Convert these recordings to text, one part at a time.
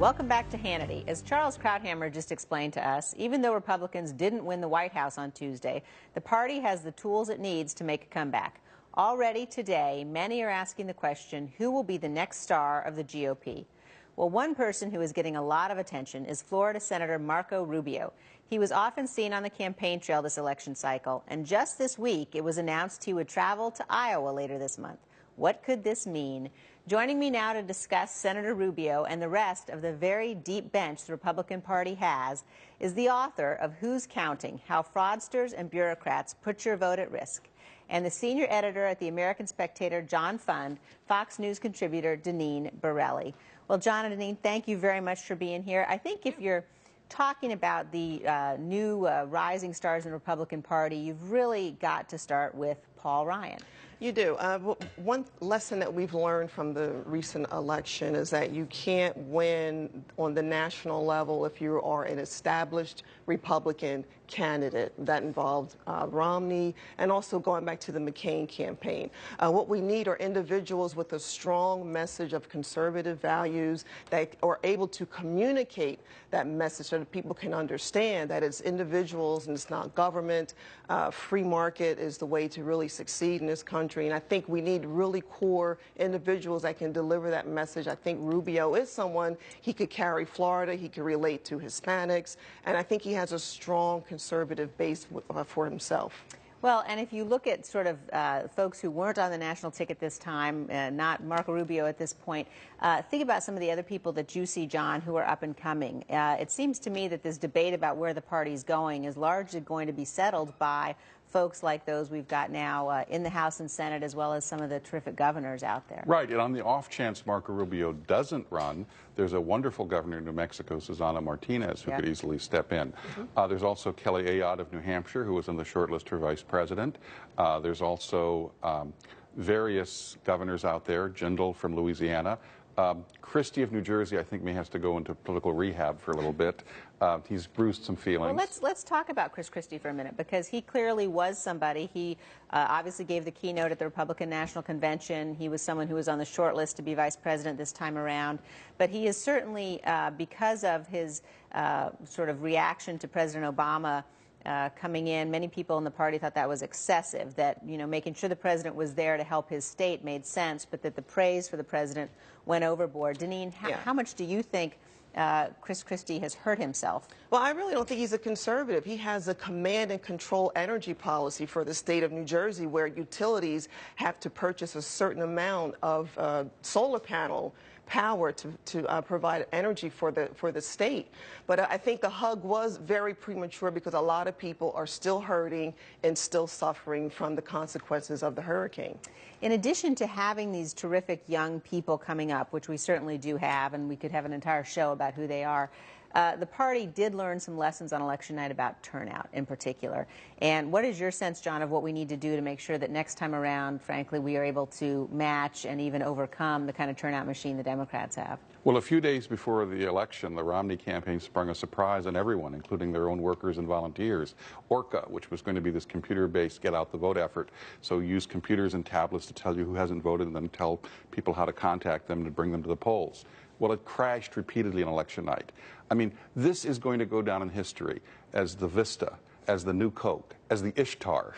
Welcome back to Hannity. As Charles Krauthammer just explained to us, even though Republicans didn't win the White House on Tuesday, the party has the tools it needs to make a comeback. Already today, many are asking the question, who will be the next star of the GOP? Well, one person who is getting a lot of attention is Florida Senator Marco Rubio. He was often seen on the campaign trail this election cycle, and just this week it was announced he would travel to Iowa later this month. What could this mean? Joining me now to discuss Senator Rubio and the rest of the very deep bench the Republican Party has is the author of Who's Counting? How Fraudsters and Bureaucrats Put Your Vote at Risk, and the senior editor at the American Spectator, John Fund, Fox News contributor, Deneen Borelli. Well, John and Deneen, thank you very much for being here. I think if you're talking about the new rising stars in the Republican Party, you've really got to start with Paul Ryan. You do. One lesson that we've learned from the recent election is that you can't win on the national level if you are an established Republican candidate. That involved Romney and also going back to the McCain campaign. What we need are individuals with a strong message of conservative values that are able to communicate that message so that people can understand that it's individuals and it's not government. Free market is the way to really succeed in this country. And I think we need really core individuals that can deliver that message. I think Rubio is someone, he could carry Florida, he could relate to Hispanics, and I think he has a strong conservative base for himself. Well, and if you look at sort of folks who weren't on the national ticket this time, not Marco Rubio at this point, think about some of the other people that you see, John, who are up and coming. It seems to me that this debate about where the party's going is largely going to be settled by folks like those we've got now in the House and Senate, as well as some of the terrific governors out there. Right, and on the off chance Marco Rubio doesn't run, there's a wonderful governor in New Mexico, Susana Martinez, who could easily step in. There's also Kelly Ayotte of New Hampshire, who was on the short list for vice president. There's also various governors out there, Jindal from Louisiana. Christie of New Jersey, I think, may have to go into political rehab for a little bit. He's bruised some feelings. Well, let's talk about Chris Christie for a minute, because he clearly was somebody. He obviously gave the keynote at the Republican National Convention. He was someone who was on the short list to be vice president this time around. But he is certainly, because of his sort of reaction to President Obama coming in, many people in the party thought that was excessive, that, you know, making sure the president was there to help his state made sense, but that the praise for the president went overboard. Deneen, how much do you think Chris Christie has hurt himself? Well, I really don't think he's a conservative. He has a command and control energy policy for the state of New Jersey, where utilities have to purchase a certain amount of solar panel power to provide energy for the state. But I think the hug was very premature, because a lot of people are still hurting and still suffering from the consequences of the hurricane. In addition to having these terrific young people coming up, which we certainly do have, and we could have an entire show about who they are, the party did learn some lessons on election night about turnout in particular. And what is your sense, John, of what we need to do to make sure that next time around, frankly, we are able to match and even overcome the kind of turnout machine the Democrats have? Well, a few days before the election, the Romney campaign sprung a surprise on everyone, including their own workers and volunteers. Orca, which was going to be this computer-based get-out-the-vote effort, so use computers and tablets to tell you who hasn't voted and then tell people how to contact them to bring them to the polls. Well, it crashed repeatedly on election night. I mean, this is going to go down in history as the Vista, as the New Coke, as the Ishtar,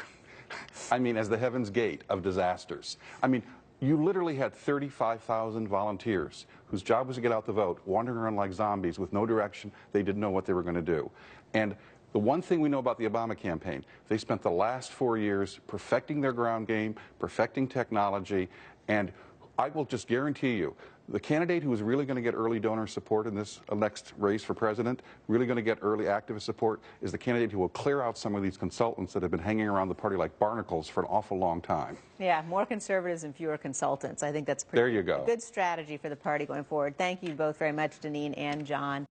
I mean, as the Heaven's Gate of disasters. I mean, you literally had 35,000 volunteers whose job was to get out the vote, wandering around like zombies with no direction. They didn't know what they were going to do. And the one thing we know about the Obama campaign, they spent the last 4 years perfecting their ground game, perfecting technology, and I will just guarantee you, the candidate who is really going to get early donor support in this next race for president, really going to get early activist support, is the candidate who will clear out some of these consultants that have been hanging around the party like barnacles for an awful long time. Yeah, more conservatives and fewer consultants. I think that's pretty there you go. Good strategy for the party going forward. Thank you both very much, Deneen and John.